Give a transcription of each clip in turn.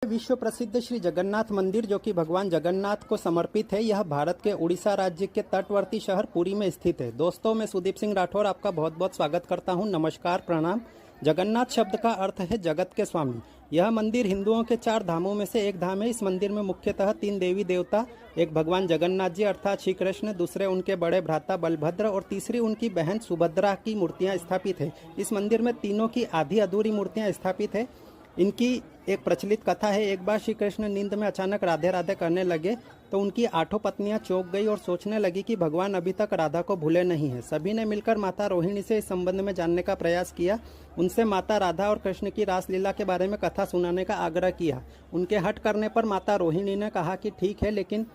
विश्व प्रसिद्ध श्री जगन्नाथ मंदिर जो कि भगवान जगन्नाथ को समर्पित है, यह भारत के उड़ीसा राज्य के तटवर्ती शहर पुरी में स्थित है। दोस्तों, मैं सुदीप सिंह राठौर आपका बहुत बहुत स्वागत करता हूं। नमस्कार, प्रणाम। जगन्नाथ शब्द का अर्थ है जगत के स्वामी। यह मंदिर हिंदुओं के 4 धामों में से एक धाम है। इस मंदिर में मुख्यतः 3 देवी देवता, एक भगवान जगन्नाथ जी अर्थात श्री कृष्ण, दूसरे उनके बड़े भ्राता बलभद्र और तीसरी उनकी बहन सुभद्रा की मूर्तियां स्थापित है। इस मंदिर में तीनों की आधी अधूरी मूर्तियां स्थापित है। इनकी एक प्रचलित कथा है। एक बार श्री कृष्ण नींद में अचानक राधे राधे करने लगे तो उनकी 8 पत्नियां चौंक गई और सोचने लगी कि भगवान अभी तक राधा को भूले नहीं हैं। सभी ने मिलकर माता रोहिणी से इस संबंध में जानने का प्रयास किया। उनसे माता राधा और कृष्ण की रासलीला के बारे में कथा सुनाने का आग्रह किया। उनके हट करने पर माता रोहिणी ने कहा कि ठीक है, लेकिन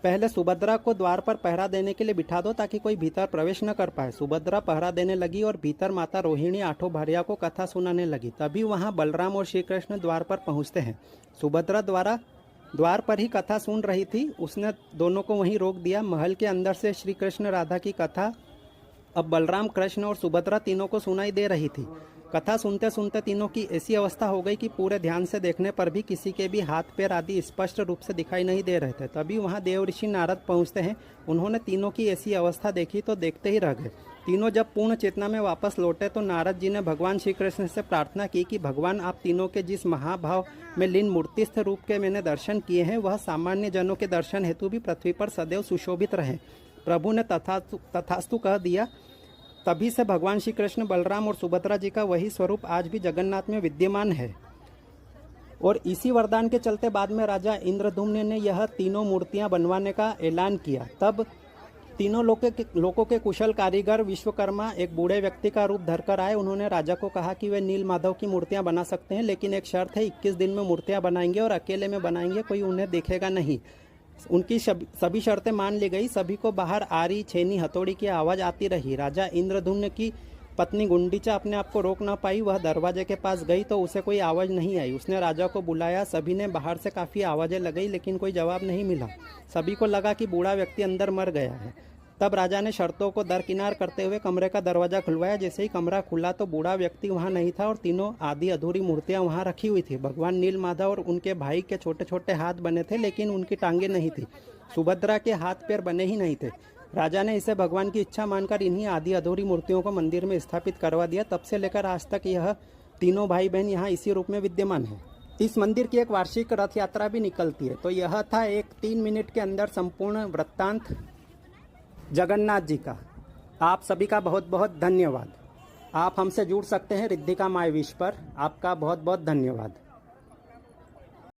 पहले सुभद्रा को द्वार पर पहरा देने के लिए बिठा दो ताकि कोई भीतर प्रवेश न कर पाए। सुभद्रा पहरा देने लगी और भीतर माता रोहिणी 8 भार्या को कथा सुनाने लगी। तभी वहां बलराम और श्री कृष्ण द्वार पर पहुंचते हैं। सुभद्रा द्वार पर ही कथा सुन रही थी। उसने दोनों को वहीं रोक दिया। महल के अंदर से श्री कृष्ण राधा की कथा अब बलराम, कृष्ण और सुभद्रा तीनों को सुनाई दे रही थी। कथा सुनते सुनते तीनों की ऐसी अवस्था हो गई कि पूरे ध्यान से देखने पर भी किसी के भी हाथ पैर आदि स्पष्ट रूप से दिखाई नहीं दे रहे थे। तभी वहां देव ऋषि नारद पहुंचते हैं। उन्होंने तीनों की ऐसी अवस्था देखी तो देखते ही रह गए। तीनों जब पूर्ण चेतना में वापस लौटे तो नारद जी ने भगवान श्री कृष्ण से प्रार्थना की कि भगवान, आप तीनों के जिस महाभाव में लीन मूर्तिस्थ रूप के मैंने दर्शन किए हैं, वह सामान्य जनों के दर्शन हेतु भी पृथ्वी पर सदैव सुशोभित रहे। प्रभु ने तथास्तु कह दिया। तभी से भगवान श्री कृष्ण, बलराम और सुभद्रा जी का वही स्वरूप आज भी जगन्नाथ में विद्यमान है। और इसी वरदान के चलते बाद में राजा इंद्रद्युम्न ने यह तीनों मूर्तियां बनवाने का ऐलान किया। तब तीनों लोगों के कुशल कारीगर विश्वकर्मा एक बूढ़े व्यक्ति का रूप धरकर आए। उन्होंने राजा को कहा कि वे नील माधव की मूर्तियां बना सकते हैं, लेकिन एक शर्त है, 21 दिन में मूर्तियां बनाएंगे और अकेले में बनाएंगे, कोई उन्हें देखेगा नहीं। उनकी सभी शर्तें मान ली गई। सभी को बाहर आरी, छेनी, हथौड़ी की आवाज आती रही। राजा इंद्रद्युम्न की पत्नी गुंडीचा अपने आप को रोक ना पाई। वह दरवाजे के पास गई तो उसे कोई आवाज नहीं आई। उसने राजा को बुलाया। सभी ने बाहर से काफी आवाजें लगाई, लेकिन कोई जवाब नहीं मिला। सभी को लगा कि बूढ़ा व्यक्ति अंदर मर गया है। तब राजा ने शर्तों को दरकिनार करते हुए कमरे का दरवाजा खुलवाया। जैसे ही कमरा खुला तो बूढ़ा व्यक्ति वहां नहीं था और तीनों आधी अधूरी मूर्तियां वहां रखी हुई थी। भगवान नील माधव और उनके भाई के छोटे छोटे हाथ बने थे, लेकिन उनकी टांगे नहीं थी। सुभद्रा के हाथ पैर बने ही नहीं थे। राजा ने इसे भगवान की इच्छा मानकर इन्हीं आधी अधूरी मूर्तियों को मंदिर में स्थापित करवा दिया। तब से लेकर आज तक यह तीनों भाई बहन यहाँ इसी रूप में विद्यमान है। इस मंदिर की एक वार्षिक रथ यात्रा भी निकलती है। तो यह था एक 3 मिनट के अंदर संपूर्ण वृत्तांत जगन्नाथ जी का। आप सभी का बहुत बहुत धन्यवाद। आप हमसे जुड़ सकते हैं रिद्धिका माय विश पर। आपका बहुत बहुत धन्यवाद।